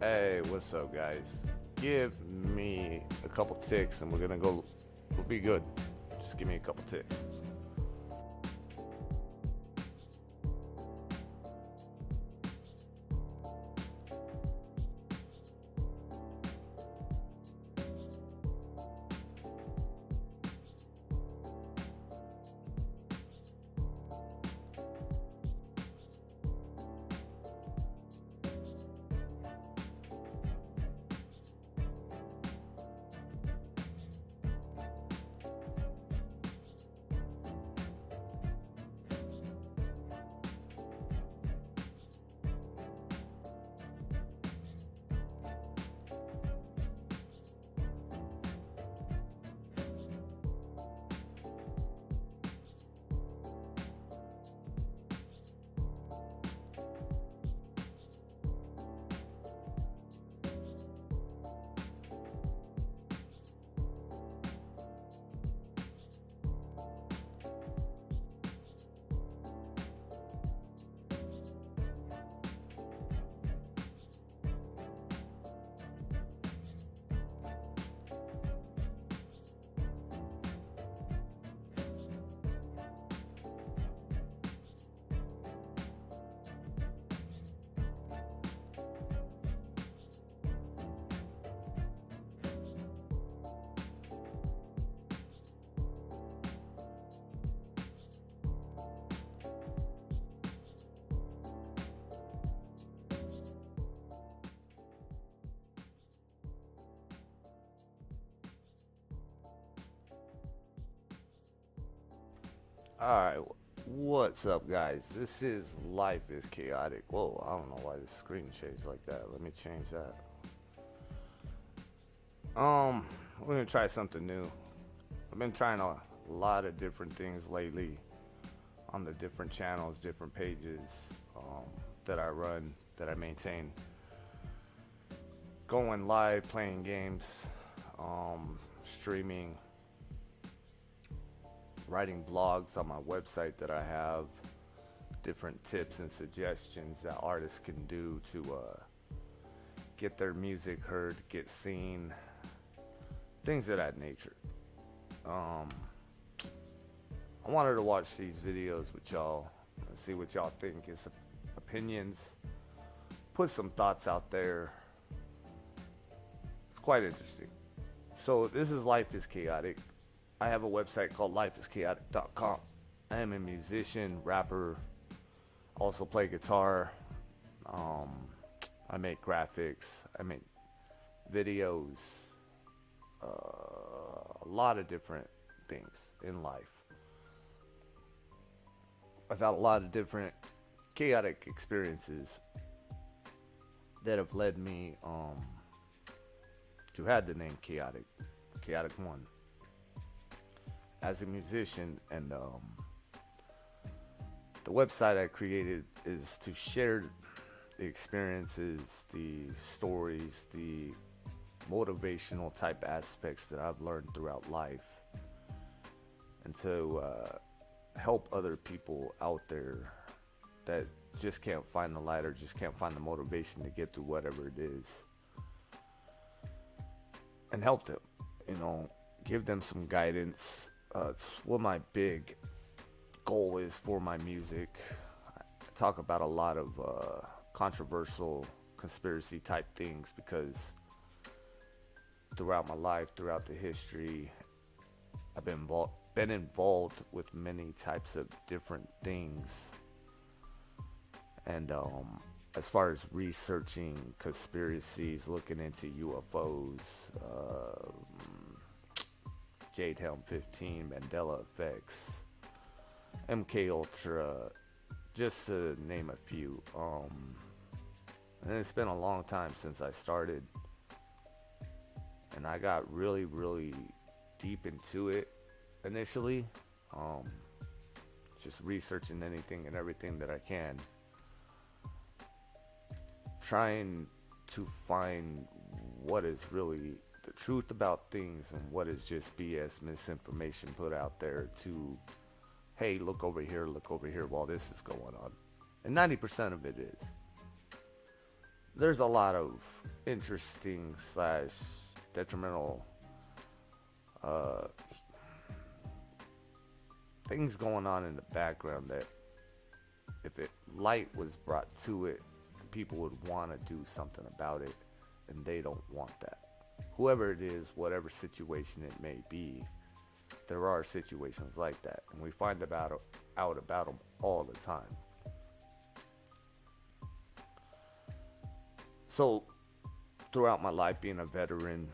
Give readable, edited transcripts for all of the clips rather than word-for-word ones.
Hey, what's up, guys? Give me a couple ticks and we'll be good. Just give me a couple ticks. Alright, what's up, guys? This is Life is Chaotic. Whoa, I don't know why the screen shades like that. Let me change that. We're gonna try something new. I've been trying a lot of different things lately on the different channels, different pages that I run, that I maintain. Going live, playing games, streaming, writing blogs on my website that I have, different tips and suggestions that artists can do to get their music heard, get seen, things of that nature. I wanted to watch these videos with y'all and see what y'all think, his opinions, put some thoughts out there. It's quite interesting. So this is Life is Chaotic. I have a website called lifeischaotic.com. I am a musician, rapper, also play guitar. I make graphics, I make videos, a lot of different things in life. I've had a lot of different chaotic experiences that have led me to have the name Chaotic, Chaotic One. As a musician, and the website I created is to share the experiences, the stories, the motivational type aspects that I've learned throughout life, and to help other people out there that just can't find the light or just can't find the motivation to get through whatever it is, and help them, give them some guidance. It's what my big goal is for my music. I talk about a lot of controversial conspiracy type things because throughout my life, throughout the history, I've been involved with many types of different things. And as far as researching conspiracies, looking into UFOs, J-Town 15, Mandela effects, MK Ultra, just to name a few. And it's been a long time since I started, and I got really, really deep into it initially. Just researching anything and everything that I can, trying to find what is really the truth about things and what is just BS, misinformation put out there to, hey, look over here while this is going on. And 90% of it is. there's a lot of interesting slash detrimental uh, things going on in the background that if light was brought to it, people would want to do something about it, and they don't want that. Whoever it is, whatever situation it may be, there are situations like that, and we find out about them all the time. So, throughout my life, being a veteran,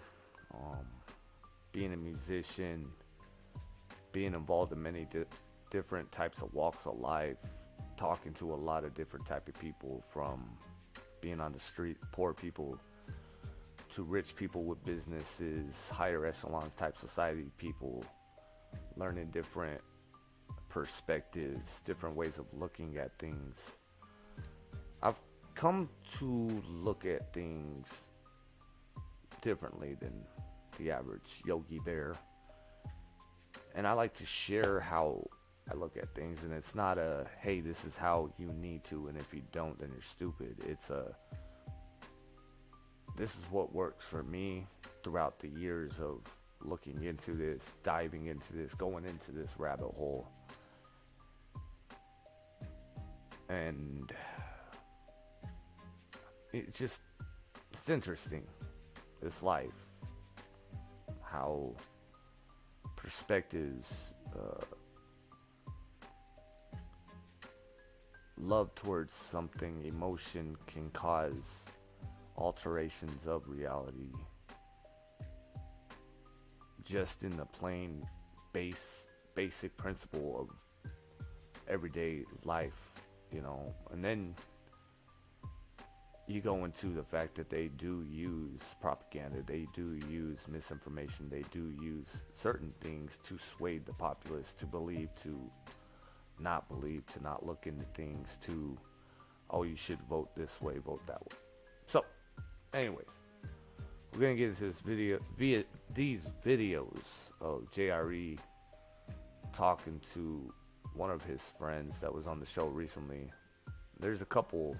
being a musician, being involved in many different types of walks of life, talking to a lot of different type of people, from being on the street, poor people, to rich people with businesses, higher echelon type society people, learning different perspectives, different ways of looking at things. I've come to look at things differently than the average Yogi Bear. And I like to share how I look at things, and it's not a, hey, this is how you need to, and if you don't, then you're stupid. It's a, this is what works for me throughout the years of looking into this, diving into this, going into this rabbit hole. And it's interesting, this life, how perspectives, love towards something, emotion can cause alterations of reality just in the plain basic principle of everyday life, you know. And then you go into the fact that they do use propaganda, they do use misinformation, they do use certain things to sway the populace to believe, to not believe, to not look into things, to, oh, you should vote this way, vote that way. So, anyways, we're gonna get into this video via these videos of JRE talking to one of his friends that was on the show recently. There's a couple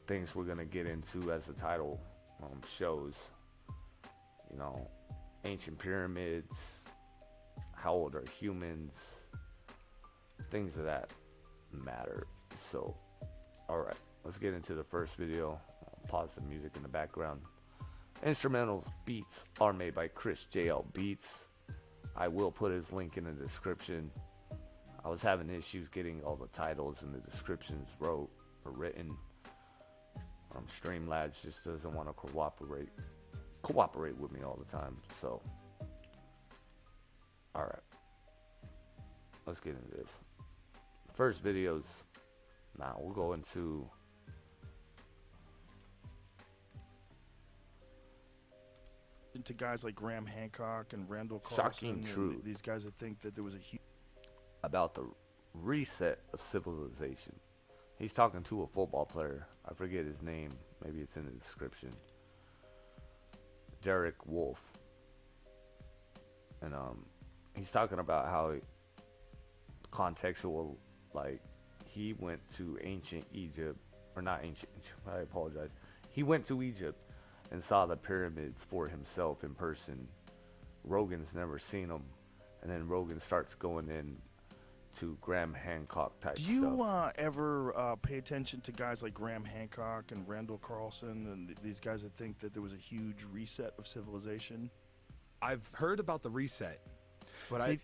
things we're gonna get into, as the title shows. You know, ancient pyramids, how old are humans, things of that matter. So, alright, let's get into the first video. I'll pause the music in the background. Instrumentals, beats are made by Chris JL Beats. I will put his link in the description. I was having issues getting all the titles and the descriptions written. Streamlabs just doesn't want to cooperate with me all the time. So, alright, let's get into this. First videos, now we'll go into guys like Graham Hancock and Randall Carlson. Shocking truth. These guys that think that there was a huge about the reset of civilization. He's talking to a football player. I forget his name. Maybe it's in the description. Derek Wolf. And he's talking about how contextual, like, he went to ancient Egypt, or not ancient, I apologize. He went to Egypt and saw the pyramids for himself in person. Rogan's never seen them. And then Rogan starts going in to Graham Hancock type stuff. Do you ever pay attention to guys like Graham Hancock and Randall Carlson and these guys that think that there was a huge reset of civilization? I've heard about the reset, but I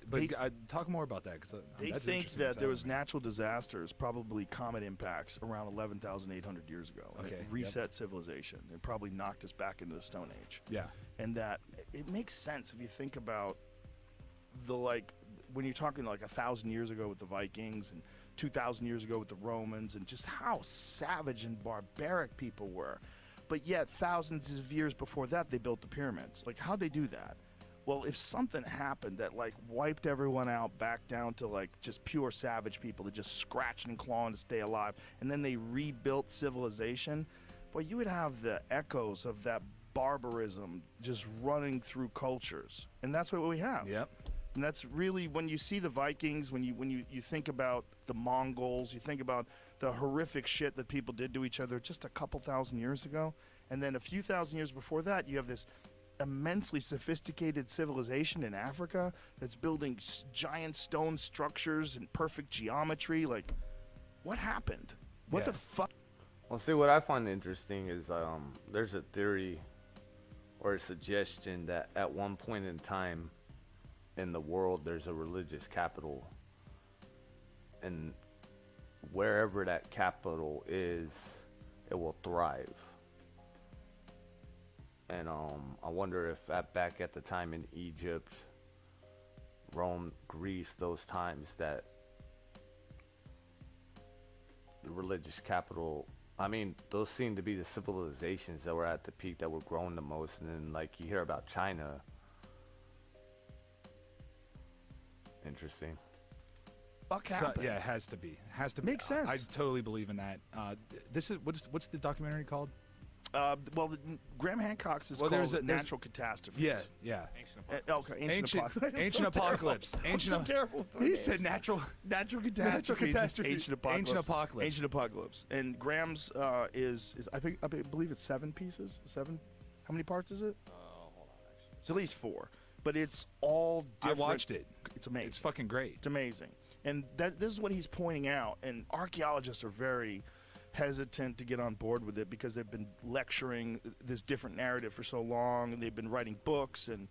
talk more about that, because they think that there was natural disasters, probably comet impacts, around 11,800 years ago. And Okay, it reset civilization. It probably knocked us back into the Stone Age. Yeah. And that it makes sense if you think about the, like, when you're talking like 1,000 years ago with the Vikings and 2,000 years ago with the Romans, and just how savage and barbaric people were. But yet thousands of years before that, they built the pyramids. Like, how'd they do that? Well, if something happened that like wiped everyone out back down to like just pure savage people that just scratched and clawing to stay alive, and then they rebuilt civilization, boy, you would have the echoes of that barbarism just running through cultures. And that's what we have. Yep. And that's really, when you see the Vikings, when you think about the Mongols, you think about the horrific shit that people did to each other just a couple thousand years ago. And then a few thousand years before that, you have this immensely sophisticated civilization in Africa that's building giant stone structures in perfect geometry. Like, what happened? What the fuck? Well, see, what I find interesting is there's a theory or a suggestion that at one point in time in the world, there's a religious capital. And wherever that capital is, it will thrive. And I wonder if back at the time in Egypt, Rome, Greece, those times that the religious capital, I mean, those seem to be the civilizations that were at the peak, that were growing the most. And then, like, you hear about China. Interesting. Fuck happened? Yeah, it has to be. It has to Makes sense. I totally believe in that. This is what's the documentary called? Well, Graham Hancock's is called Natural Catastrophes. Yeah. Ancient Apocalypse. Ancient Apocalypse. Ancient terrible. He said natural Catastrophes. Ancient Apocalypse. Ancient Apocalypse. And Graham's is I believe it's 7 pieces. 7. How many parts is it? Hold on, actually. It's at least 4. But it's all different. I watched it. It's amazing. It's fucking great. It's amazing. And this is what he's pointing out. And archaeologists are very hesitant to get on board with it because they've been lecturing this different narrative for so long, and they've been writing books, and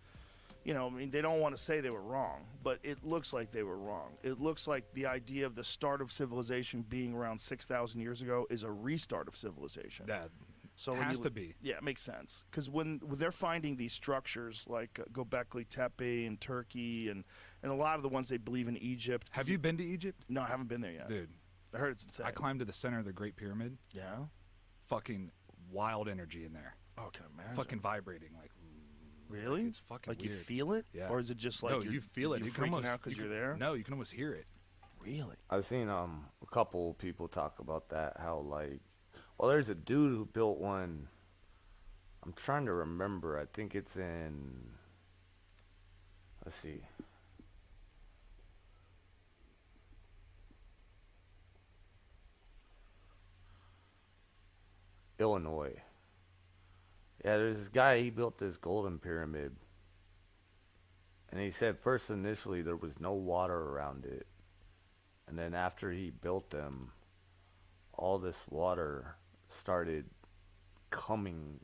I mean, they don't want to say they were wrong, but it looks like they were wrong. It looks like the idea of the start of civilization being around 6,000 years ago is a restart of civilization. That So has to be. Yeah, it makes sense. Because when they're finding these structures like Göbekli Tepe in Turkey and a lot of the ones they believe in Egypt. Have you been to Egypt? No, I haven't been there yet. Dude. I heard it's insane. I climbed to the center of the Great Pyramid. Yeah? Fucking wild energy in there. Oh, I can imagine. Fucking vibrating. Like, really? It's fucking like weird. You feel it? Yeah. Or is it just like no, you feel it. You're You can freaking almost, out because you're there? No, you can almost hear it. Really? I've seen a couple people talk about that, how, like, well, there's a dude who built one. I'm trying to remember. I think it's in, let's see. Illinois. Yeah, there's this guy, he built this golden pyramid. And he said first initially there was no water around it. And then after he built them, all this water started coming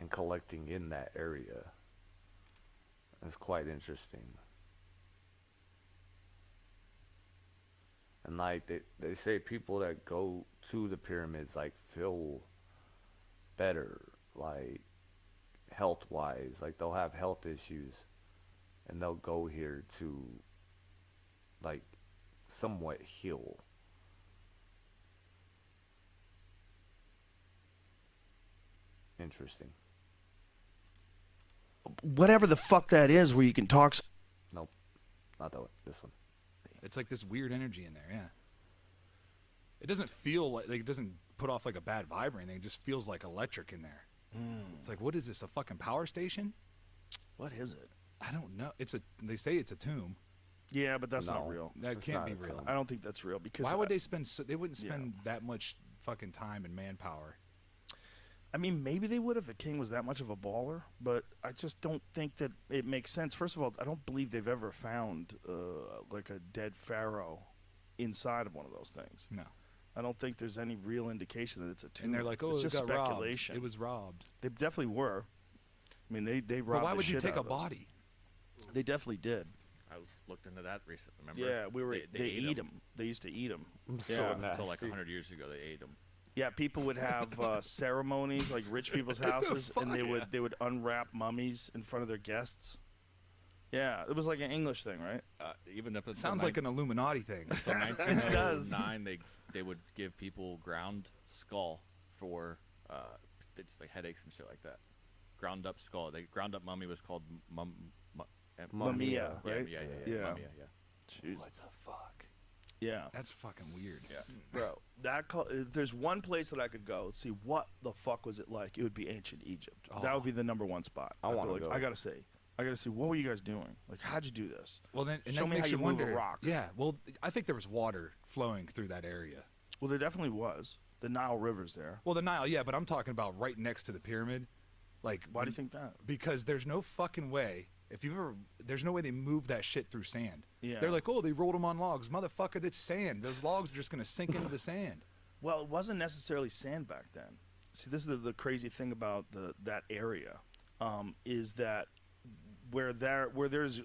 and collecting in that area. It's quite interesting. And like they say people that go to the pyramids like feel better, like health wise, like they'll have health issues and they'll go here to like somewhat heal. Interesting. Whatever the fuck that is where you can talk. Nope. Not that one. This one. It's like this weird energy in there, yeah. It doesn't feel like it doesn't put off like a bad vibe or anything. It just feels like electric in there. It's like, what is this, a fucking power station? What is it? I don't know. They say it's a tomb. Yeah, but that's not No. real. That It's can't not be a real. tomb. I don't think that's real because Why would they spend they wouldn't yeah. spend that much fucking time and manpower? I mean, maybe they would if the king was that much of a baller, but I just don't think that it makes sense. First of all, I don't believe they've ever found like a dead pharaoh inside of one of those things. No. I don't think there's any real indication that it's a tomb. And they're like, oh, it's it just got speculation. robbed. It was robbed. They definitely were. I mean, they robbed. But why the would you shit take out a of those. body? They definitely did. I looked into that recently. Remember? Yeah, we were. They ate eat them. They used to eat them. So Yeah. Until like nasty. 100 years ago, they ate them. Yeah, people would have ceremonies like rich people's houses, and they would unwrap mummies in front of their guests. Yeah, it was like an English thing, right? Even up until Sounds like an Illuminati thing. until It does. 1909, they would give people ground skull for just like headaches and shit like that. Ground up skull. The ground up mummy was called Mumia, Yeah, right? yeah. Yeah. Mumia, yeah. Jeez. What the fuck? Yeah, That's fucking weird. Yeah. bro. If there's one place that I could go see what the fuck was it like, it would be ancient Egypt. That would be the #1 spot. I I'd be wanna like, go. I gotta see what were you guys doing? Like, how'd you do this? Well, then and Show that me makes how you you move a wonder. rock. Yeah. Well, I think there was water flowing through that area. Well, there definitely was. The Nile River's there. Well, the Nile, yeah, but I'm talking about right next to the pyramid. Like, Why do you think that? Because there's no fucking way. If you've ever, there's no way they moved that shit through sand. Yeah. They're like, oh, they rolled them on logs. Motherfucker, that's sand. Those logs are just going to sink into the sand. Well, it wasn't necessarily sand back then. See, this is the crazy thing about that area, is that where there's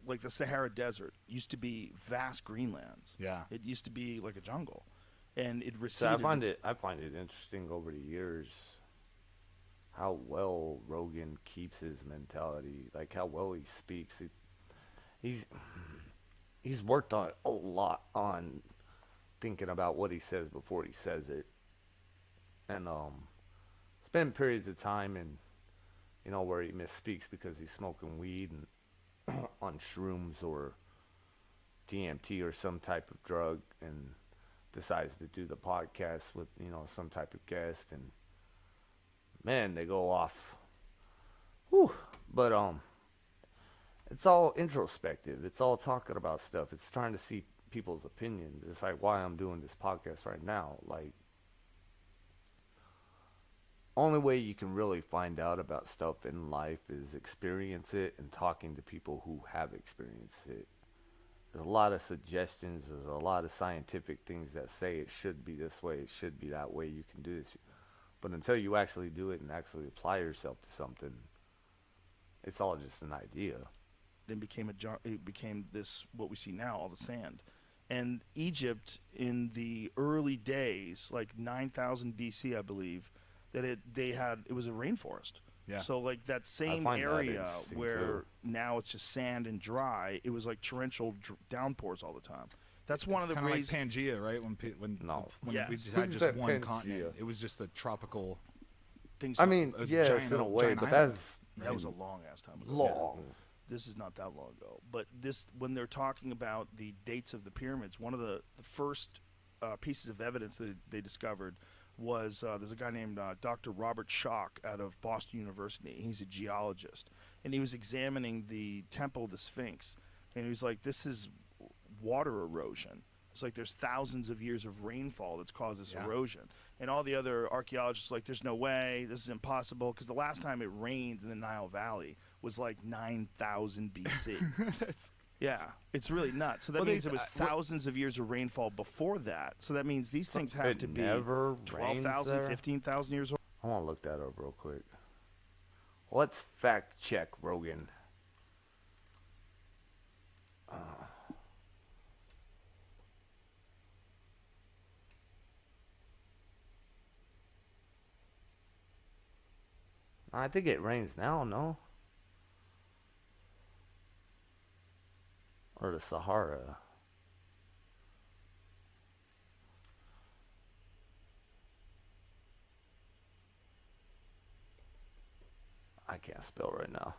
like the Sahara Desert used to be vast greenlands. Yeah. It used to be like a jungle, and it So receded. I find it interesting over the years how well Rogan keeps his mentality, like how well he speaks. He's worked on a lot on thinking about what he says before he says it, and spend periods of time in, where he misspeaks because he's smoking weed and on shrooms or DMT or some type of drug, and decides to do the podcast with some type of guest, and man, they go off. Whew. But it's all introspective. It's all talking about stuff. It's trying to see people's opinions. It's like why I'm doing this podcast right now. Like, only way you can really find out about stuff in life is experience it and talking to people who have experienced it. There's a lot of suggestions. There's a lot of scientific things that say it should be this way, it should be that way, you can do this. But until you actually do it and actually apply yourself to something, it's all just an idea. Then it became this, what we see now, all the sand. And Egypt in the early days, like 9,000 BC, I believe, that it was a rainforest. Yeah. So like that same find that area interesting, where too. now it's just sand and dry, it was like torrential downpours all the time. That's one of the kind of like reasons. Pangea, right? When Yeah. we just Who had said just one Pangea? continent. It was just a tropical. Things I mean, a yes, giant- in a way, giant but island. that was a long ass time ago. long. This is not that long ago. But when they're talking about the dates of the pyramids, one of the first pieces of evidence that they discovered was there's a guy named Dr. Robert Schoch out of Boston University. He's a geologist, and he was examining the Temple of the Sphinx, and he was like, "This is water erosion." It's like there's thousands of years of rainfall that's caused this erosion. And all the other archaeologists are like, there's no way, this is impossible, because the last time it rained in the Nile Valley was like 9,000 BC. Yeah, it's really nuts. So that means it was thousands of years of rainfall before that. So that means these things have to be never rains 12,000, there? 15,000 years old. I want to look that up real quick. Let's fact check Rogan. I think it rains now, no? Or the Sahara. I can't spell right now.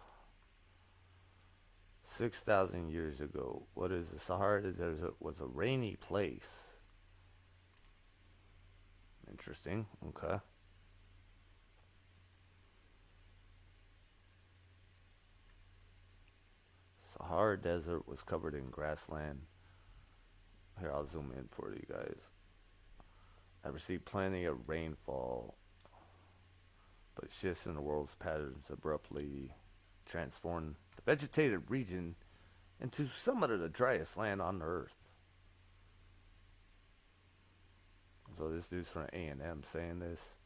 6,000 years ago, what is the Sahara Desert was a rainy place. Interesting, okay. Sahara Desert was covered in grassland. Here, I'll zoom in for you guys. I received plenty of rainfall, but shifts in the world's patterns abruptly transformed the vegetated region into somewhat of the driest land on earth. So this dude's from A&M saying this.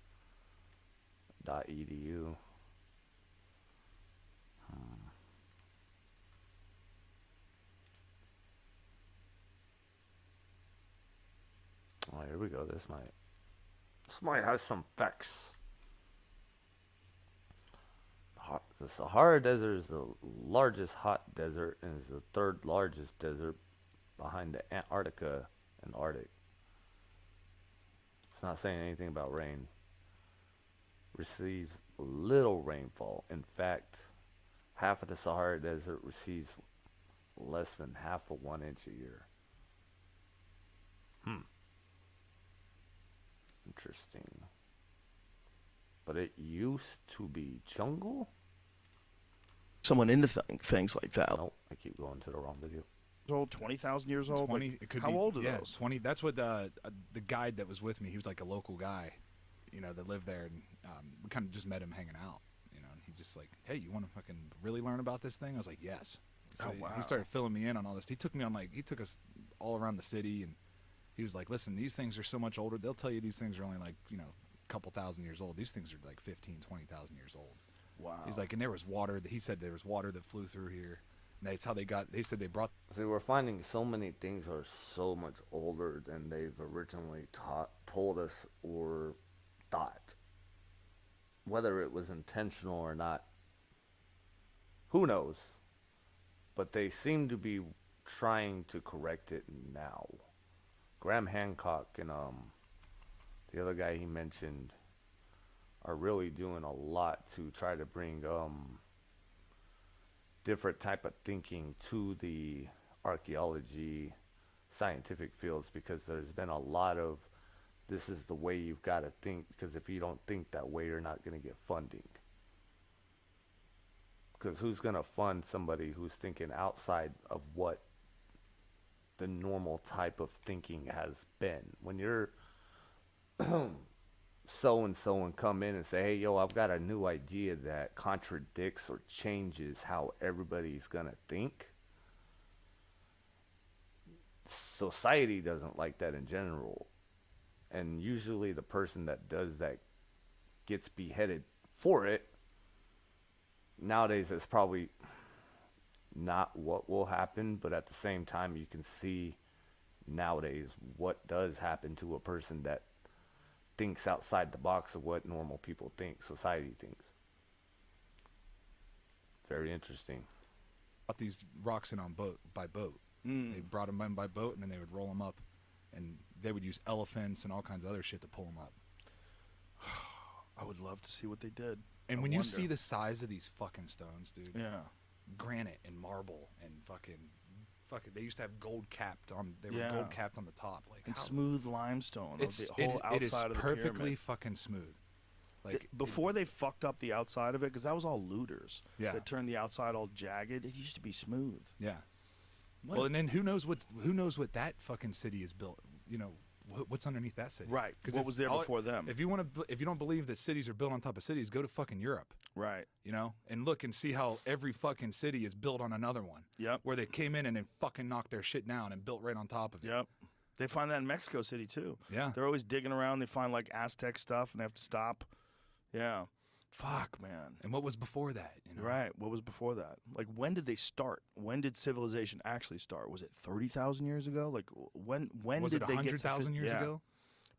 .edu. Oh, here we go. This might have some facts. The Sahara Desert is the largest hot desert and is the third largest desert behind the Antarctica and Arctic. It's not saying anything about rain. Receives little rainfall. In fact, half of the Sahara Desert receives less than half of 1 inch a year. Interesting. But it used to be jungle? Someone into things like that. Nope, I keep going to the wrong video. old, 20,000 years old. 20. Like, It could how be. old are yeah, those? 20. That's what the guide that was with me. He was like a local guy, you know, that lived there, and we kind of just met him hanging out. You know, and he just like, hey, you want to fucking really learn about this thing? I was like, yes. So Oh, wow. He started filling me in on all this. He took us all around the city, and he was like, listen, these things are so much older. They'll tell you these things are only like, you know, a couple thousand years old. These things are like 15, 20,000 years old. Wow. He's like, and there was water. He said there was water that flew through here. And that's how they said they brought. See, we're finding so many things are so much older than they've originally told us or thought. Whether it was intentional or not, who knows? But they seem to be trying to correct it now. Graham Hancock and the other guy he mentioned are really doing a lot to try to bring different type of thinking to the archaeology scientific fields, because there's been a lot of this is the way you've got to think, because if you don't think that way, you're not going to get funding. Because who's going to fund somebody who's thinking outside of what the normal type of thinking has been? When you're so-and-so and come in and say, hey, yo, I've got a new idea that contradicts or changes how everybody's going to think. Society doesn't like that in general. And usually the person that does that gets beheaded for it. Nowadays, it's probably not what will happen, but at the same time, you can see nowadays what does happen to a person that thinks outside the box of what normal people think, society thinks. Very interesting. Brought these rocks in by boat. They brought them in by boat, and then they would roll them up, and they would use elephants and all kinds of other shit to pull them up. I would love to see what they did. And I when you wonder. see the size of these fucking stones, dude, Yeah. granite and marble and fucking, they used to have gold capped on. They were Yeah. gold capped on the top, like And how, smooth limestone. It's Of the whole it is outside of the perfectly pyramid. fucking smooth. Like Before they fucked up the outside of it, because that was all looters. Yeah. That turned the outside all jagged. It used to be smooth. yeah. What Well, a- and then who knows what that fucking city is built? You know, what's underneath that city? Right. 'Cause What if was there all- before them? If you don't believe that cities are built on top of cities, go to fucking Europe. Right. You know, and look and see how every fucking city is built on another one. Yep. Where they came in and then fucking knocked their shit down and built right on top of it. Yep. They find that in Mexico City too. Yeah. They're always digging around. They find like Aztec stuff, and they have to stop. Yeah. Fuck, man. And what was before that? You know? Right. What was before that? Like, when did they start? When did civilization actually start? Was it 30,000 years ago? Like, when Was did it they get to 100,000 years yeah. ago?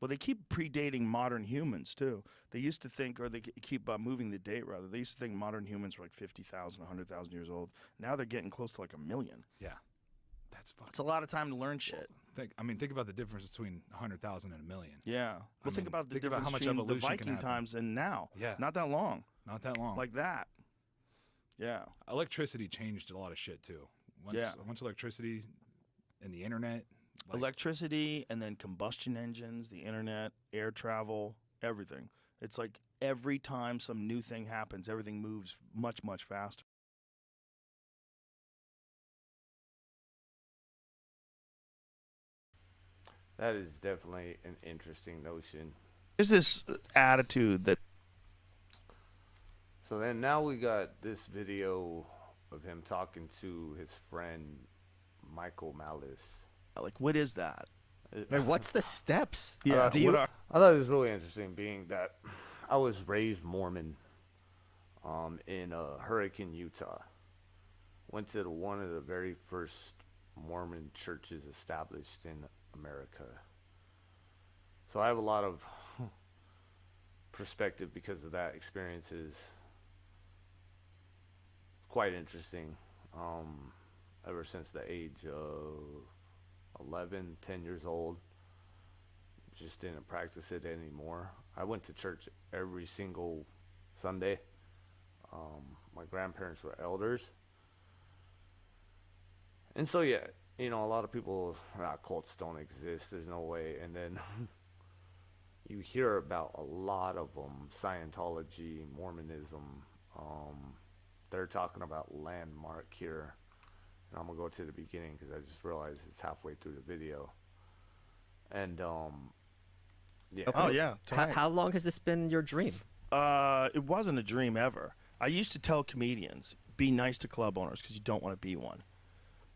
Well, they keep predating modern humans too. They used to think, or they keep moving the date rather. They used to think modern humans were like 50,000, 100,000 years old. Now they're getting close to like 1 million. Yeah. That's fucking. It's a lot of time to learn shit. Think about the difference between 100,000 and 1 million. Yeah. Well, think mean, about the think about difference how much between the evolution can Viking happen. times and now. Yeah. Not that long. Not that long. Like that. Yeah. Electricity changed a lot of shit too. Once electricity and the internet. Like, Electricity, and then combustion engines, the internet, air travel, everything. It's like every time some new thing happens, everything moves much, much faster. That is definitely an interesting notion. There's this attitude that So then now we got this video of him talking to his friend Michael Malice. like, what is that? Like, what's the steps? Yeah, Do you? what are- I thought it was really interesting, being that I was raised Mormon in Hurricane, Utah. Went to one of the very first Mormon churches established in America. So I have a lot of perspective because of that. Experiences quite interesting. Ever since the age of 11, 10 years old, just didn't practice it anymore. I went to church every single Sunday. My grandparents were elders. And so, yeah, you know, a lot of people, cults don't exist, there's no way. And then you hear about a lot of them, Scientology, Mormonism. They're talking about landmark here And I'm gonna go to the beginning because I just realized it's halfway through the video. And yeah. Oh yeah. How long has this been your dream? It wasn't a dream ever. I used to tell comedians, be nice to club owners because you don't want to be one.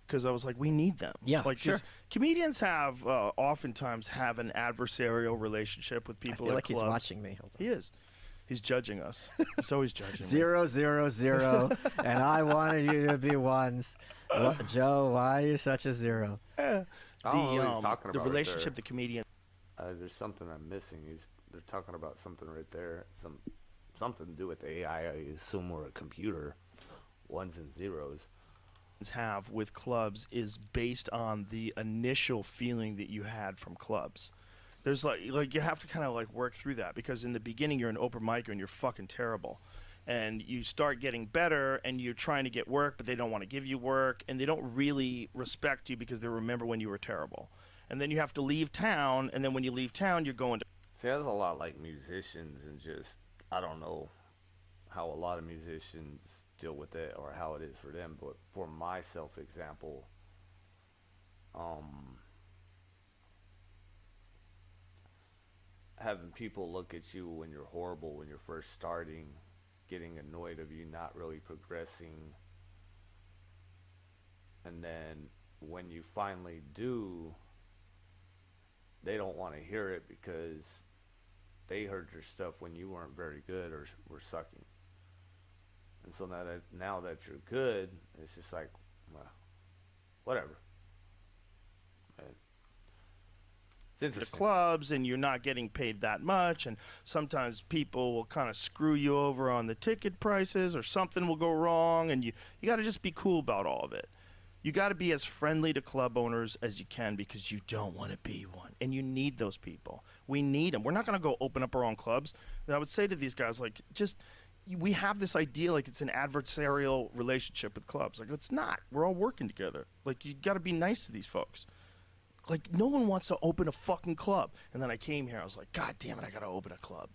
Because I was like, we need them. Yeah, like, sure. Comedians have oftentimes have an adversarial relationship with people. I feel at like clubs. he's watching me. Hold on. He is. He's judging us. He's always judging. 0, 0, 0, and I wanted you to be ones. Joe, why are you such a 0? I don't know what he's talking the about right relationship there. the comedian. There's something I'm missing. They're talking about something right there. Something to do with AI. I assume, or a computer. Ones and zeros. Have with clubs is based on the initial feeling that you had from clubs. There's like you have to kind of like work through that, because in the beginning you're an open micer and you're fucking terrible, and you start getting better and you're trying to get work, but they don't want to give you work, and they don't really respect you because they remember when you were terrible. And then you have to leave town, and then when you leave town you're going to See, that's a lot like musicians, and just I don't know how a lot of musicians deal with it or how it is for them, but for myself example, having people look at you when you're horrible, when you're first starting, getting annoyed of you not really progressing, and then when you finally do, they don't want to hear it because they heard your stuff when you weren't very good or were sucking. And so now that you're good, it's just like, well, whatever. And it's the interesting. clubs and you're not getting paid that much, and sometimes people will kind of screw you over on the ticket prices, or something will go wrong, and you got to just be cool about all of it. You got to be as friendly to club owners as you can, because you don't want to be one, and you need those people. We need them. We're not going to go open up our own clubs. And I would say to these guys, like, we have this idea like it's an adversarial relationship with clubs. Like, it's not. We're all working together. Like, you got to be nice to these folks. Like, no one wants to open a fucking club. And then I came here, I was like, God damn it, I got to open a club.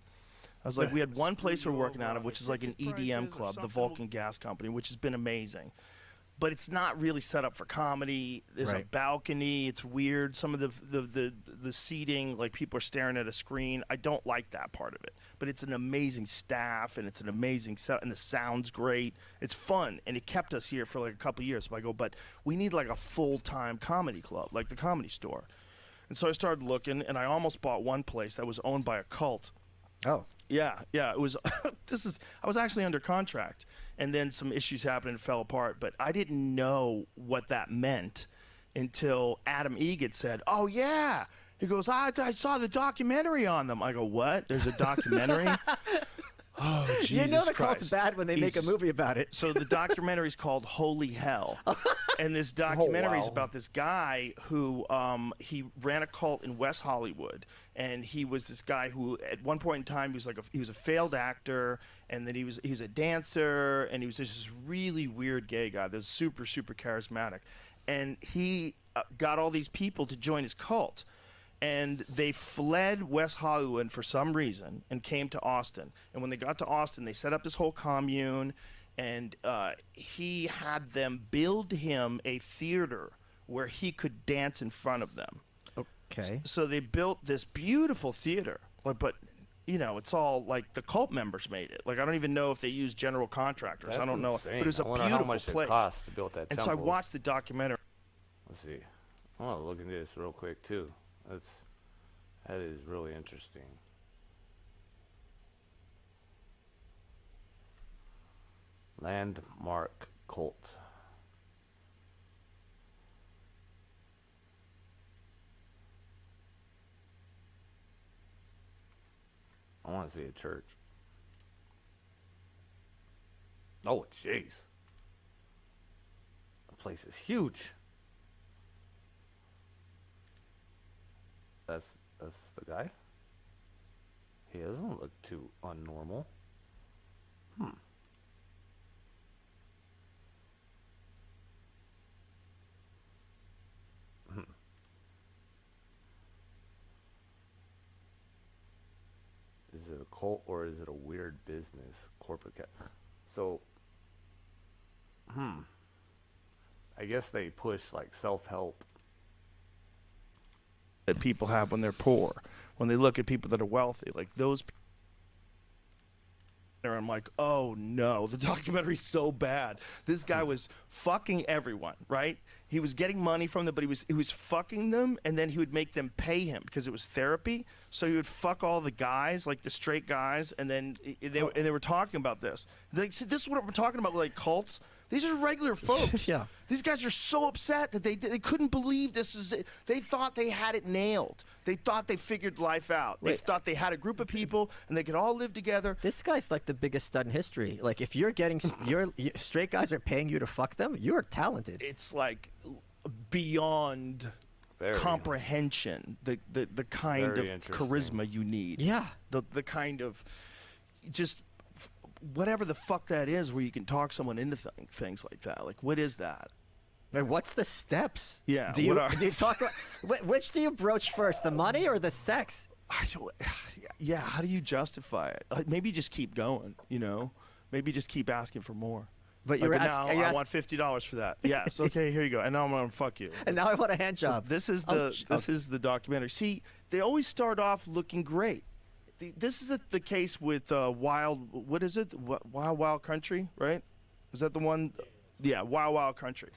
I was like, we had one place we're working out of, which is like an EDM club, the Vulcan Gas Company, which has been amazing. But it's not really set up for comedy. There's a Right. balcony. It's weird. Some of the seating, like people are staring at a screen. I don't like that part of it. But it's an amazing staff, and it's an amazing set, and the sound's great. It's fun, and it kept us here for like a couple years. So I go, but we need like a full-time comedy club, like the Comedy Store. And so I started looking, and I almost bought one place that was owned by a cult. Oh, Yeah, it was. I was actually under contract, and then some issues happened and fell apart. But I didn't know what that meant until Adam Egget said, "Oh yeah." He goes, I saw the documentary on them. I go, what? There's a documentary? Oh, Jesus you know the Christ. cult's bad when they make a movie about it. So the documentary's called Holy Hell. And this documentary is wow. about this guy who he ran a cult in West Hollywood, and he was this guy who at one point in time he was a failed actor, and then he's a dancer, and he was just this really weird gay guy that's super charismatic. And he got all these people to join his cult. And they fled West Hollywood for some reason and came to Austin. And when they got to Austin, they set up this whole commune, and he had them build him a theater where he could dance in front of them. Okay. So they built this beautiful theater, but you know, it's all like the cult members made it. Like, I don't even know if they used general contractors. That's I don't know, insane. but it was a I wonder beautiful how much place. it cost to build that And temple. so I watched the documentary. Let's see. I want to look into this real quick too. That is really interesting. Landmark cult. I want to see a church. Oh, jeez. The place is huge. That's the guy. He doesn't look too unnormal. Is it a cult or is it a weird business? Corporate cat. So, I guess they push like self-help. That people have when they're poor, when they look at people that are wealthy, like those. I'm like, oh no, the documentary's so bad. This guy was fucking everyone, right? He was getting money from them, but he was fucking them, and then he would make them pay him because it was therapy. So he would fuck all the guys, like the straight guys, and then they were talking about this. Like, so this is what we're talking about, like cults. These are regular folks. Yeah. These guys are so upset that they couldn't believe this is it. They thought they had it nailed. They thought they figured life out. They thought they had a group of people and they could all live together. This guy's like the biggest stud in history. Like, if you're getting straight guys are paying you to fuck them, you're talented. It's like beyond Very. comprehension. The kind Very of interesting. charisma you need. Yeah. The kind of just whatever the fuck that is, where you can talk someone into things like that. Like, what is that? Like, what's the steps? Yeah, Do you, what are- do you talk about, which do you broach first, the money or the sex? I don't, yeah, how do you justify it? Like, maybe just keep going, you know? Maybe just keep asking for more. But Like, you're now asking, I want $50 for that. Yes, okay, here you go. And now I'm gonna fuck you. and now I want a hand So job. this is Oh, the documentary. See, they always start off looking great. This is the case with Wild. What is it? Wild Wild Country, right? Is that the one? Yeah, Wild Wild Country.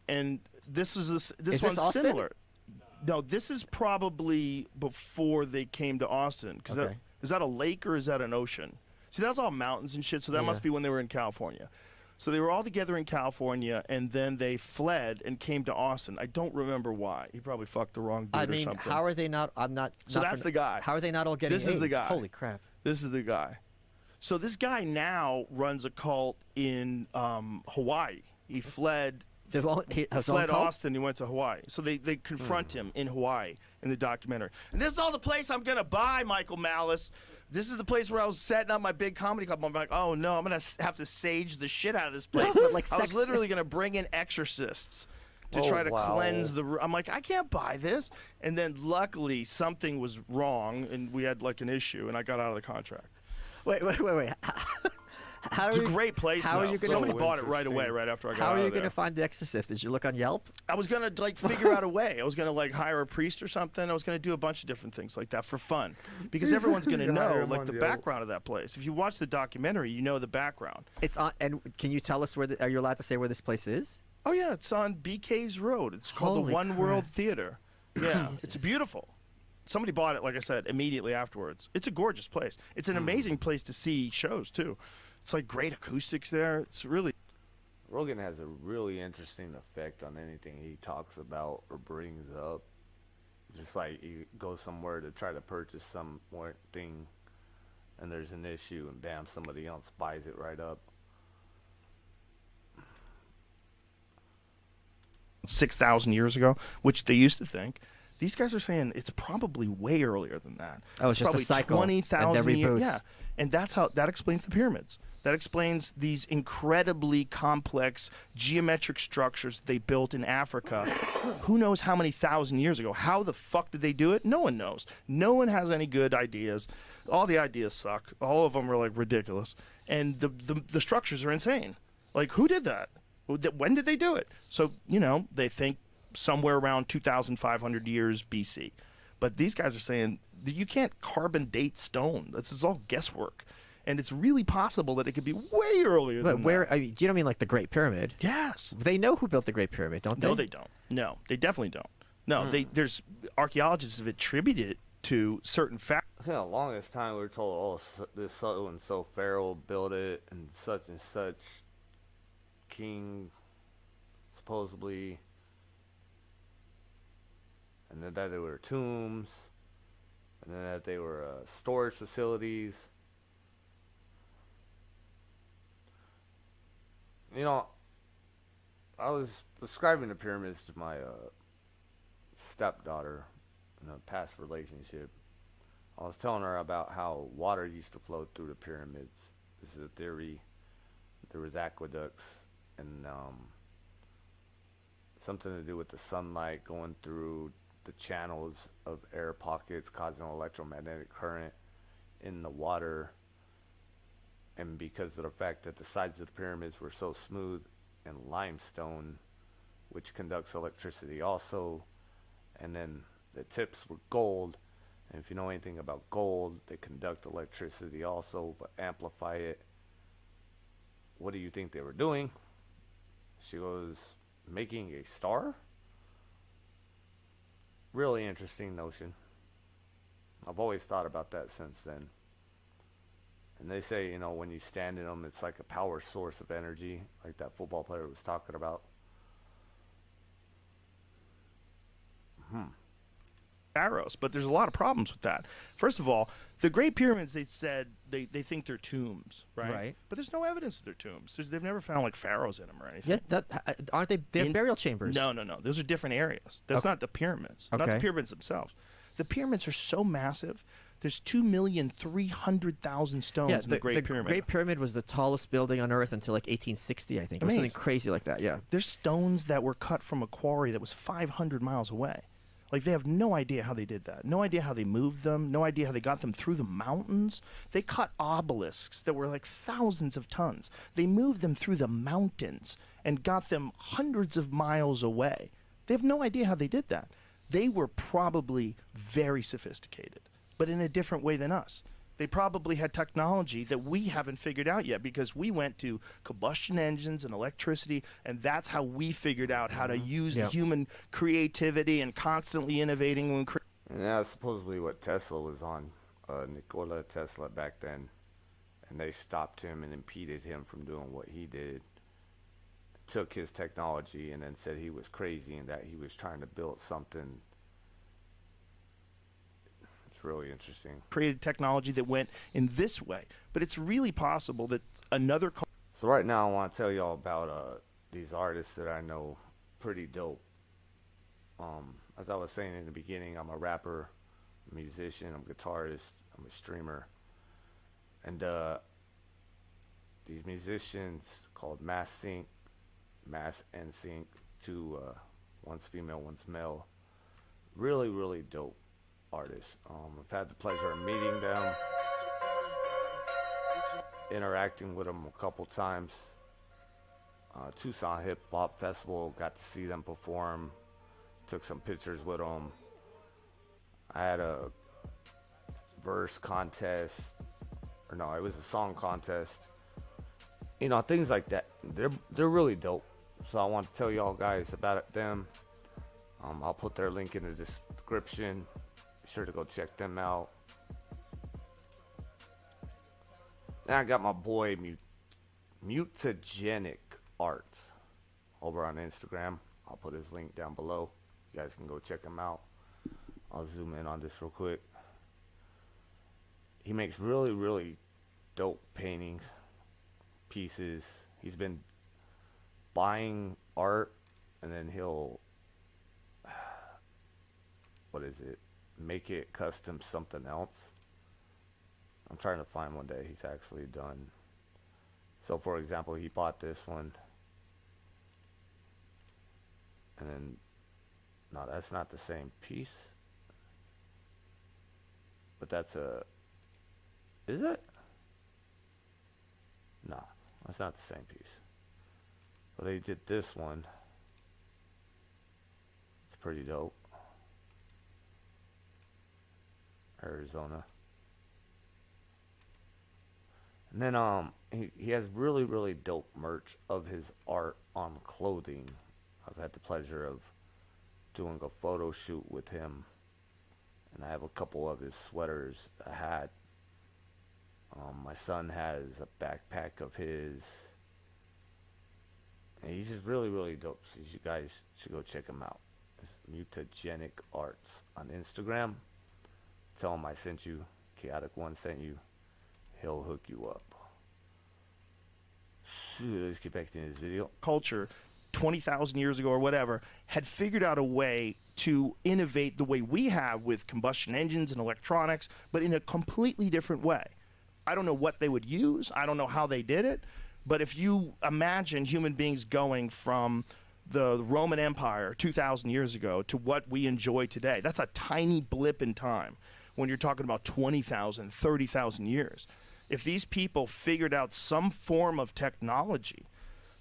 And this Is one's this Austin? similar. No, this is probably before they came to Austin. Because Okay. is that a lake or is that an ocean? See, that's all mountains and shit. So that Yeah. must be when they were in California. So they were all together in California, and then they fled and came to Austin. I don't remember why. He probably fucked the wrong dude I or mean, something. how are they not? I'm not. So not that's for- the guy. How are they not all getting This is the AIDS? guy. Holy crap! This is the guy. So this guy now runs a cult in Hawaii. He fled His own cult? Austin. He went to Hawaii. So they confront him in Hawaii in the documentary. And this is all the place I'm gonna buy, Michael Malice. This is the place where I was setting up my big comedy club. I'm like, oh no, I'm gonna have to sage the shit out of this place. But, like, I was sex- literally gonna bring in exorcists to Oh, try to wow. cleanse the. I'm like, I can't buy this. And then luckily something was wrong, and we had like an issue, and I got out of the contract. Wait. How It's are a you, great place. how are now. you gonna- Somebody So bought it right away, interesting. right after I got how out are you of there. gonna find the Exorcist? Did you look on Yelp? I was gonna like figure out a way. I was gonna like hire a priest or something. I was gonna do a bunch of different things like that for fun, because everyone's gonna You hire know him like on the the background of that place. If you watch the documentary, you know the background. It's on. And can you tell us where? Are you allowed to say where this place is? Oh yeah, it's on B Caves Road. It's called Holy the One World crap. Theater. Yeah, it's Jesus. beautiful. Somebody bought it, like I said, immediately afterwards. It's a gorgeous place. It's an amazing place to see shows too. It's like great acoustics there. It's really. Rogan has a really interesting effect on anything he talks about or brings up. Just like you go somewhere to try to purchase some more thing, and there's an issue, and bam, somebody else buys it right up. 6,000 years ago, which they used to think. These guys are saying it's probably way earlier than that. Oh, it's just a probably cycle, and then 20,000 years. reboots. Yeah, and that explains the pyramids. That explains these incredibly complex geometric structures they built in Africa. Who knows how many thousand years ago? How the fuck did they do it? No one knows. No one has any good ideas. All the ideas suck. All of them are like ridiculous, and the structures are insane. Like, who did that? When did they do it? So, you know, they think somewhere around 2,500 years BC. But these guys are saying that you can't carbon date stone. This is all guesswork. And it's really possible that it could be way earlier But than where? that. I mean, you don't mean like the Great Pyramid? Yes. They know who built the Great Pyramid, don't they? No, they don't. No, they definitely don't. No, there's archaeologists have attributed it to certain facts. I think the longest time we were told, oh, this so and so pharaoh built it, and such king, supposedly, and then that they were tombs, and then that they were storage facilities. You know, I was describing the pyramids to my stepdaughter in a past relationship. I was telling her about how water used to flow through the pyramids. This is a theory. There was aqueducts and something to do with the sunlight going through the channels of air pockets, causing electromagnetic current in the water. And because of the fact that the sides of the pyramids were so smooth, and limestone, which conducts electricity also. And then the tips were gold. And if you know anything about gold, they conduct electricity also, but amplify it. What do you think they were doing? She goes, making a star? Really interesting notion. I've always thought about that since then. And they say, you know, when you stand in them, it's like a power source of energy, like that football player was talking about. Pharaohs, but there's a lot of problems with that. First of all, the Great Pyramids, they said they think they're tombs, right? Right. But there's no evidence that they're tombs. They've never found like pharaohs in them or anything. Yeah, aren't they? They're burial chambers. No. Those are different areas. That's not the pyramids. Not the Okay. pyramids themselves. The pyramids are so massive. There's 2,300,000 stones Yeah, in the Great Pyramid. Great Pyramid was the tallest building on Earth until like 1860, I think. It was something Amazing. crazy like that. Yeah. There's stones that were cut from a quarry that was 500 miles away. Like, they have no idea how they did that. No idea how they moved them. No idea how they got them through the mountains. They cut obelisks that were like thousands of tons. They moved them through the mountains and got them hundreds of miles away. They have no idea how they did that. They were probably very sophisticated, but in a different way than us. They probably had technology that we haven't figured out yet, because we went to combustion engines and electricity, and that's how we figured out how to use Yep. human creativity and constantly innovating. And that's supposedly what Tesla was on, Nikola Tesla back then. And they stopped him and impeded him from doing what he did. Took his technology and then said he was crazy and that he was trying to build something. It's really interesting. Created technology that went in this way. But it's really possible that another So right now I want to tell y'all about these artists that I know pretty dope. As I was saying in the beginning, I'm a rapper, musician, I'm a guitarist, I'm a streamer. And these musicians called Mass and Sync, two, one's female, one's male. Really, really dope artists. I've had the pleasure of meeting them, interacting with them a couple times. Tucson Hip Hop Festival, got to see them perform, took some pictures with them. I had a verse contest, or no, it was a song contest. You know, things like that. They're really dope. So I want to tell y'all guys about them. I'll put their link in the description. Be sure to go check them out. Now I got my boy Mutagenic Art over on Instagram. I'll put his link down below. You guys can go check him out. I'll zoom in on this real quick. He makes really, really dope paintings, pieces. He's been buying art and then he'll make it custom something else. I'm trying to find one that he's actually done. So for example, he bought this one and then, no, that's not the same piece, but that's is it? No, that's not the same piece. But they did this one. It's pretty dope. Arizona. And then he has really, really dope merch of his art on clothing. I've had the pleasure of doing a photo shoot with him, and I have a couple of his sweaters, a hat. My son has a backpack of his. And he's just really, really dope. So you guys should go check him out. It's Mutagenic Arts on Instagram. Tell him I sent you. Chaotic One sent you. He'll hook you up. So let's get back to this video. culture 20,000 years ago or whatever had figured out a way to innovate the way we have with combustion engines and electronics, but in a completely different way. I don't know what they would use. I don't know how they did it. But if you imagine human beings going from the Roman Empire 2,000 years ago to what we enjoy today, that's a tiny blip in time when you're talking about 20,000, 30,000 years. If these people figured out some form of technology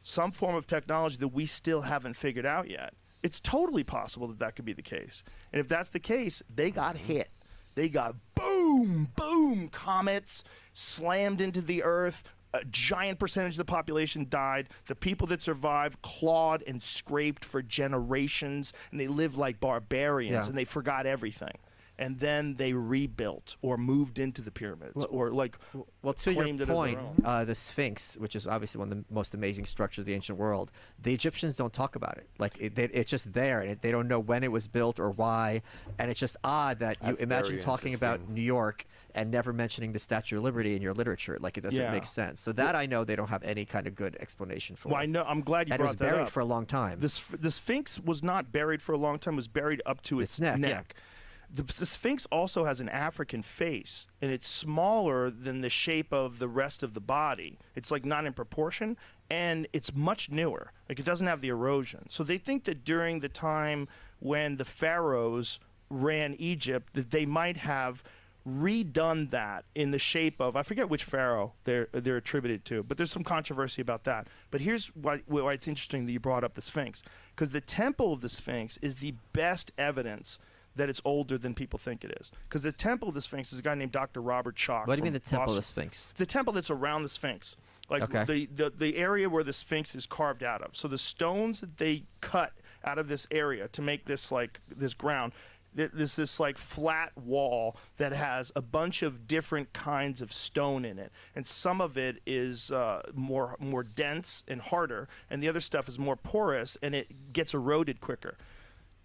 some form of technology that we still haven't figured out yet. It's totally possible that that could be the case. And if that's the case, they got hit. They got boom, boom, comets slammed into the earth. A giant percentage of the population died. The people that survived clawed and scraped for generations, and they lived like barbarians, and they forgot everything. And then they rebuilt or moved into the pyramids or like to claimed your it point, as their own. the Sphinx, which is obviously one of the most amazing structures of the ancient world, the Egyptians don't talk about it. Like it's just there, and they don't know when it was built or why. And it's just odd that you That's imagine very talking about interesting. New York and never mentioning the Statue of Liberty in your literature. Like it doesn't make sense. So that I know they don't have any kind of good explanation for. Well, I know. I'm glad you and it was brought that buried up. for a long time. The Sphinx was not buried for a long time. It was buried up to its neck, yeah. The Sphinx also has an African face, and it's smaller than the shape of the rest of the body. It's like not in proportion, and it's much newer. Like it doesn't have the erosion. So they think that during the time when the pharaohs ran Egypt, that they might have redone that in the shape of, I forget which pharaoh they're attributed to, but there's some controversy about that. But here's why it's interesting that you brought up the Sphinx, because the temple of the Sphinx is the best evidence that it's older than people think it is. Because the temple of the Sphinx is a guy named Dr. Robert Schoch. What do you mean from the temple of the Boston. Sphinx? The temple that's around the Sphinx. Like the area where the Sphinx is carved out of. So the stones that they cut out of this area to make this like this ground, this like flat wall that has a bunch of different kinds of stone in it, and some of it is more dense and harder, and the other stuff is more porous and it gets eroded quicker.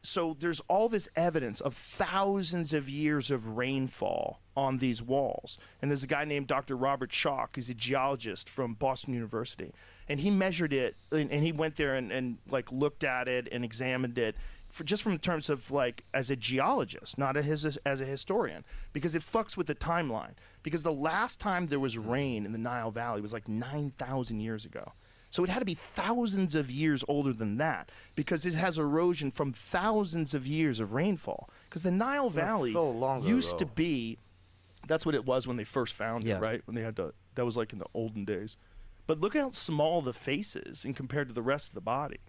So there's all this evidence of thousands of years of rainfall on these walls. And there's a guy named Dr. Robert Schoch, who's a geologist from Boston University. And he measured it, and he went there and like looked at it and examined it just from terms of like as a geologist, not as a historian, because it fucks with the timeline. Because the last time there was rain in the Nile Valley was like 9,000 years ago. So it had to be thousands of years older than that, because it has erosion from thousands of years of rainfall. Because the Nile Valley so long used to ago. be, that's what it was when they first found it, right? When they had to, that was like in the olden days. But look how small the face is in compared to the rest of the body.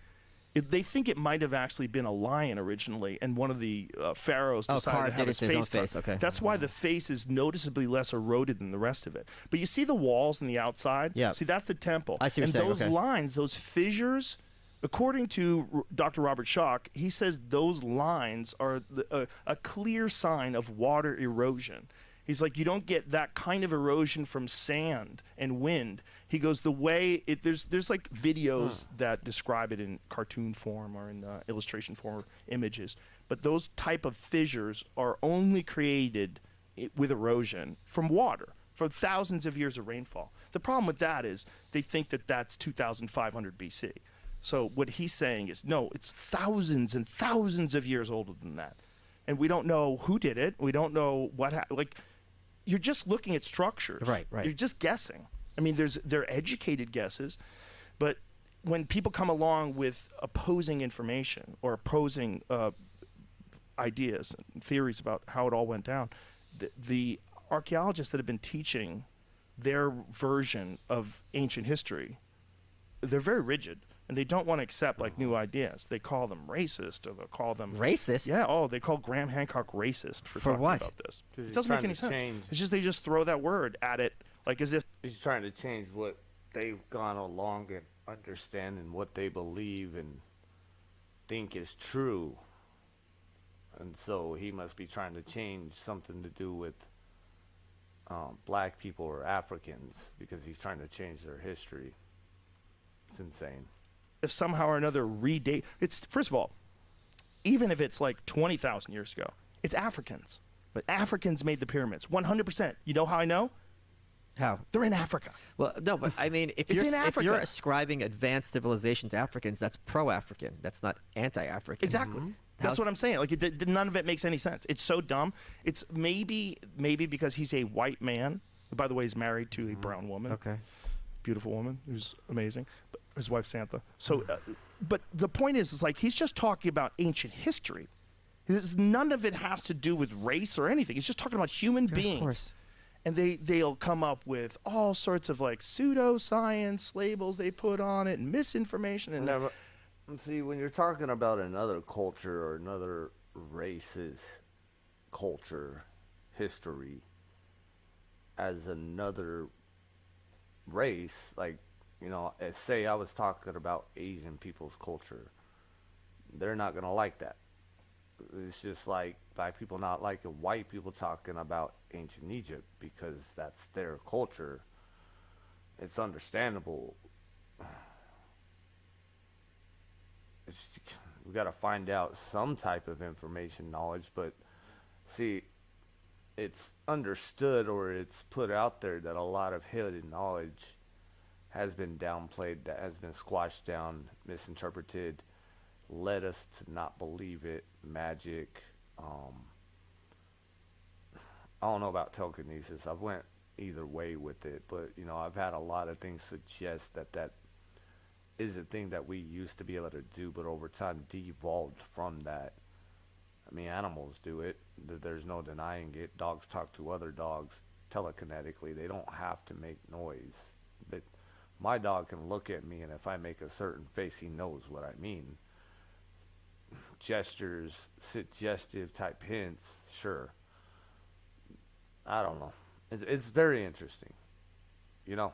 They think it might have actually been a lion originally, and one of the pharaohs decided to have his face carved. Okay. That's why the face is noticeably less eroded than the rest of it. But you see the walls on the outside? Yeah. See, that's the temple. I see what and you're saying, those okay. lines, those fissures, according to Dr. Robert Schoch, he says those lines are a clear sign of water erosion. He's like, you don't get that kind of erosion from sand and wind. He goes, the way it, there's like videos that describe it in cartoon form or in illustration form or images. But those type of fissures are only created with erosion from water, from thousands of years of rainfall. The problem with that is they think that that's 2,500 BC. So what he's saying is, no, it's thousands and thousands of years older than that. And we don't know who did it. We don't know what like. You're just looking at structures. Right. You're just guessing. I mean, they're educated guesses, but when people come along with opposing information or opposing ideas and theories about how it all went down, the archaeologists that have been teaching their version of ancient history, they're very rigid. And they don't want to accept like new ideas. They call them racist, or they'll call them Racist? Yeah. Oh, they call Graham Hancock racist for talking what? about this. 'Cause It he's doesn't make trying any to sense. change- It's just they just throw that word at it like as if He's trying to change what they've gone along and understand and what they believe and think is true. And so he must be trying to change something to do with black people or Africans, because he's trying to change their history. It's insane. somehow or another redate. It's first of all, even if it's like 20,000 years ago, it's Africans. But Africans made the pyramids 100%. You know how I know? How? They're in Africa. Well, no, but I mean, if It's you're in if Africa. you're ascribing advanced civilization to Africans, that's pro-African. That's not anti-African. Exactly. That's How's- what I'm saying. Like, none of it makes any sense. It's so dumb. It's maybe because he's a white man. By the way, he's married to a brown woman. Okay. Beautiful woman who's amazing. But his wife's Santha. So, but the point is like he's just talking about ancient history. None of it has to do with race or anything. He's just talking about human beings. Of course. and they'll come up with all sorts of like pseudoscience labels they put on it and misinformation and Never. See, when you're talking about another culture or another race's culture, history, as another race, like, you know, say I was talking about Asian people's culture, they're not going to like that. It's just like black people not liking white people talking about ancient Egypt because that's their culture. It's understandable. We got to find out some type of information knowledge, but see, it's understood or it's put out there that a lot of hidden knowledge has been downplayed, that has been squashed down, misinterpreted, led us to not believe it. Magic, I don't know about telekinesis. I went either way with it, but you know, I've had a lot of things suggest that is a thing that we used to be able to do, but over time devolved from that. I mean, animals do it. There's no denying it. Dogs talk to other dogs telekinetically. They don't have to make noise. But my dog can look at me, and if I make a certain face, he knows what I mean. Gestures, suggestive type hints, sure. I don't know. It's very interesting. You know?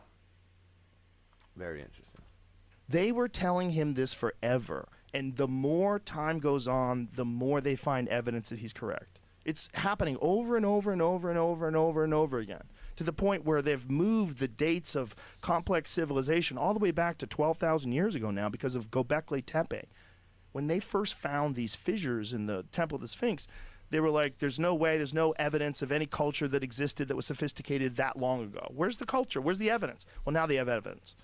Very interesting. They were telling him this forever, and the more time goes on, the more they find evidence that he's correct. It's happening over and over and over and over and over and over again, to the point where they've moved the dates of complex civilization all the way back to 12,000 years ago now because of Göbekli Tepe. When they first found these fissures in the Temple of the Sphinx, they were like, there's no way, there's no evidence of any culture that existed that was sophisticated that long ago. Where's the culture? Where's the evidence? Well, now they have evidence.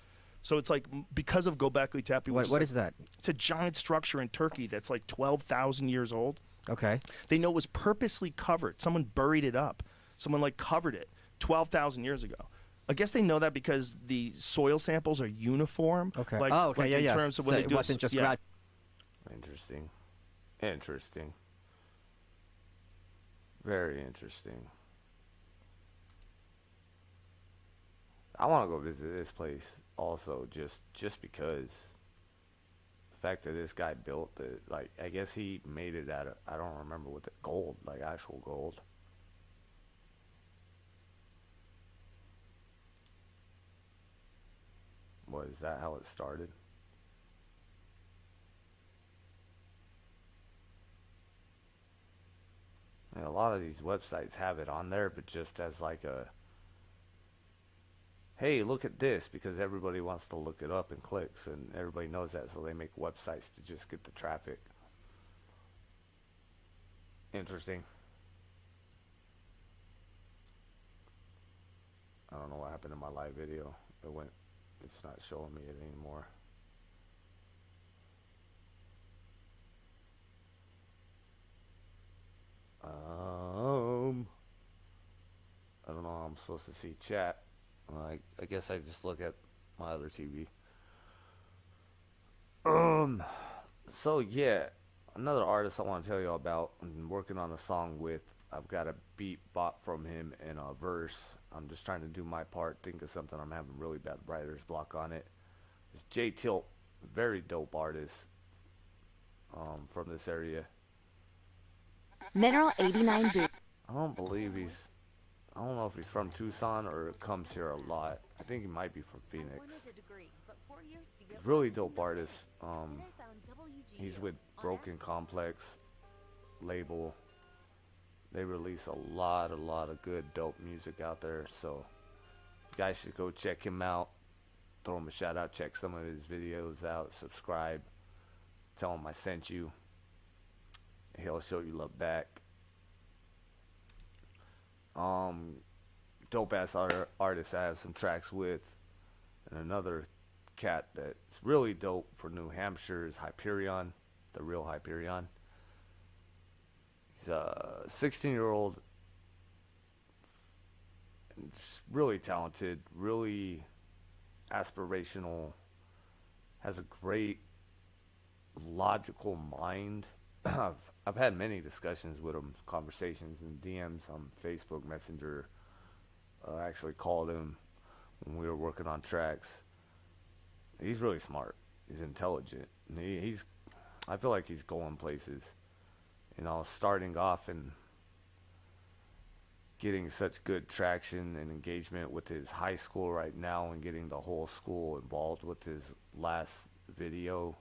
So it's like because of Göbekli Tepe. What is that? It's a giant structure in Turkey that's like 12,000 years old. Okay. They know it was purposely covered. Someone buried it up. Someone like covered it 12,000 years ago. I guess they know that because the soil samples are uniform. Okay. Like, oh, okay. like yeah, in yeah. terms of when So they it do wasn't just yeah. Interesting. Interesting. Very interesting. I want to go visit this place also, just because the fact that this guy built it, like, I guess he made it out of, I don't remember what the gold, like actual gold. What, is that how it started? I mean, a lot of these websites have it on there, but just as like a, hey, look at this, because everybody wants to look it up and clicks, and everybody knows that, so they make websites to just get the traffic. Interesting. I don't know what happened in my live video. It's not showing me it anymore. I don't know how I'm supposed to see chat. I guess I just look at my other TV. So yeah, another artist I want to tell you about. I'm working on a song with. I've got a beat bought from him and a verse. I'm just trying to do my part, think of something. I'm having really bad writer's block on it. It's J Tilt, very dope artist from this area. Mineral 89 boost. I don't know if he's from Tucson or comes here a lot. I think he might be from Phoenix. He's really dope artist. He's with Broken Complex label. They release a lot of good dope music out there. So you guys should go check him out. Throw him a shout out. Check some of his videos out. Subscribe. Tell him I sent you. He'll show you love back. Dope ass artist I have some tracks with, and another cat that's really dope for New Hampshire is Hyperion, the real Hyperion. He's a 16-year-old, really talented, really aspirational, has a great logical mind. I've had many discussions with him, conversations and DMs on Facebook Messenger, I actually called him when we were working on tracks. He's really smart. He's intelligent. And he's I feel like he's going places. You know, starting off and getting such good traction and engagement with his high school right now and getting the whole school involved with his last video.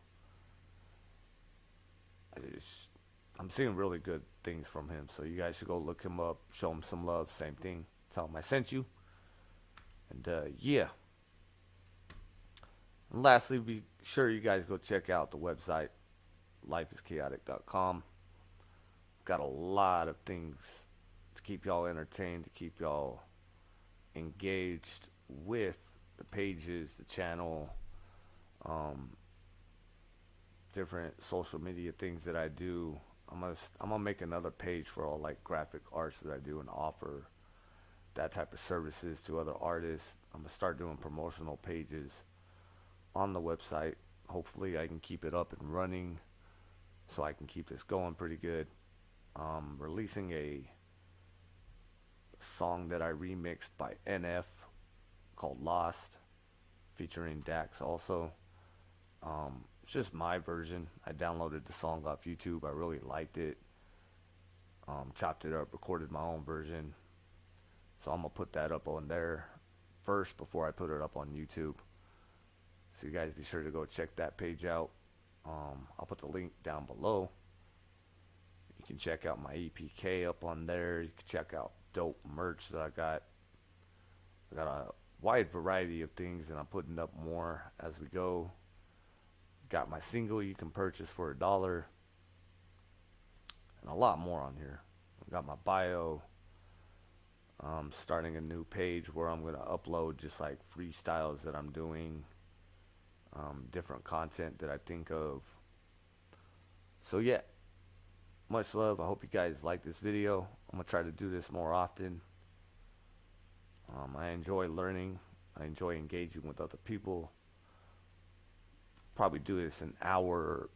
I'm seeing really good things from him. So you guys should go look him up, show him some love, same thing. Tell him I sent you. And yeah. And lastly, be sure you guys go check out the website, lifeiskaotic.com. Got a lot of things to keep y'all entertained, to keep y'all engaged with the pages, the channel, different social media things that I do. I'm gonna make another page for all like graphic arts that I do and offer that type of services to other artists. I'm gonna start doing promotional pages on the website. Hopefully I can keep it up and running so I can keep this going pretty good. Releasing a song that I remixed by NF called Lost, featuring Dax also. It's just my version. I downloaded the song off YouTube. I really liked it. Chopped it up, recorded my own version. So I'm going to put that up on there first before I put it up on YouTube. So you guys be sure to go check that page out. I'll put the link down below. You can check out my EPK up on there. You can check out dope merch that I got. I got a wide variety of things, and I'm putting up more as we go. Got my single you can purchase for $1, and a lot more on here. I got my bio. Starting a new page where I'm gonna upload just like freestyles that I'm doing, different content that I think of. So yeah, much love. I hope you guys like this video. I'm gonna try to do this more often. I enjoy learning. I enjoy engaging with other people. Probably do this an hour,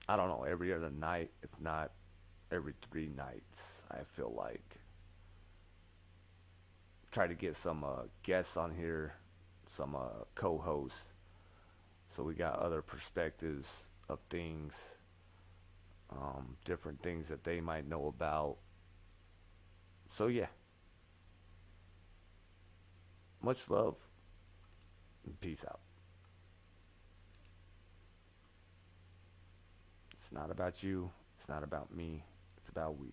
I don't know, every other night, if not every 3 nights, I feel like. Try to get some guests on here, some co-hosts, so we got other perspectives of things, different things that they might know about. So yeah, much love and peace out. It's not about you, it's not about me, it's about we.